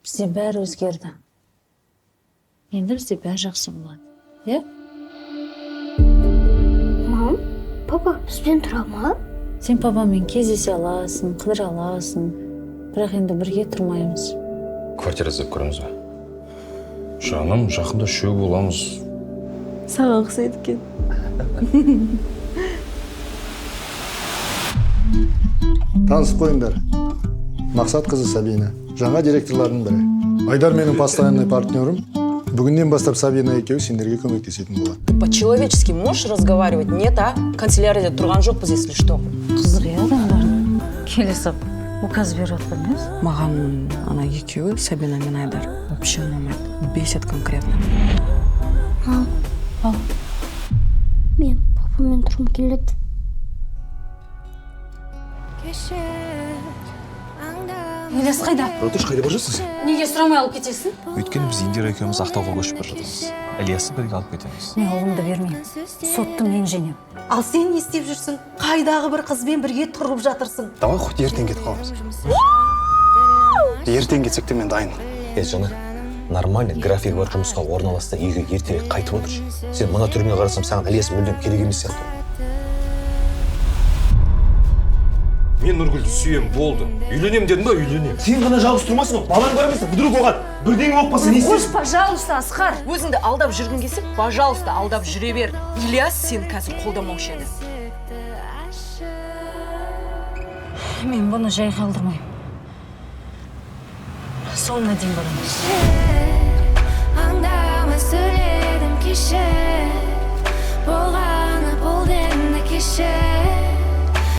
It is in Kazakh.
Бізде бәрі өзгерді. Енді бізде бәрі жақсы болады. Е? Мам, папа бізбен тұра ма? Сен папамен кездесе аласың, қыдыра аласың. Бірақ енді бірге тұрмаймыз. Квартира іздеп көреміз бе? Жаным, жақында үшеу боламыз. Саған ұқсайды екен. Танысып қойыңдар. Мақсат қызы Сабина. Жаңа директорлардың бірі. Айдар менің постоянный партнерім. Бүгіннен бастап Сабина екеуі сендерге көмектесетін болады. По-человечески можешь разговаривать? Нет, а? Канцелярияда тұрған жоқпыз, если что. Қызық е адамдардың. Келе сап, указ беріп отқан емес? Маған ана екеуі, Сабина мен Айдар, вообще ұнамайды. Бесит конкретно. Ал. Мен папамен тұрым келеді. Ілияс қайда? Ротыш, қайда бара жатсың сен? Неге сұрамай алып кетесің? Өйткені біз Индира екеуміз Ақтауға көшіп бара жатырмыз. Ілиясты бірге алып кетеміз. Мен ұлымды бермеймін. Соттың мен женем. Ал сен не істеп жүрсің? Қайдағы бір қызбен бірге тұрып жатырсың? Давай хоть ертең кетіп қаламыз. Ертең кетсек те мен дайынмын. Жана, нормальный график бар жұмысқа орналасты, үйге ертерек қайтып отыршы. Сен мына түріңе қарасам, саған Ілияс мүлдем керек емес сияқты. Мен Нұргүлді сүйем, болды. Үйленем дедің ба, үйленем. Сен ғана жалғыз тұрмасың ғой, балаң бар емес, вдруг оған бірдеңе болып қалса не істейсің? Пожалуйста, Асқар. Өзіңді алдап жүргің келсе, пожалуйста, алдап жүре бер. Ильяс сен қазір қолдамаушы еді. Мен бұны жай қалдырмайым. Соңына дейін барамыз. Аңдамай сөйледім кеше.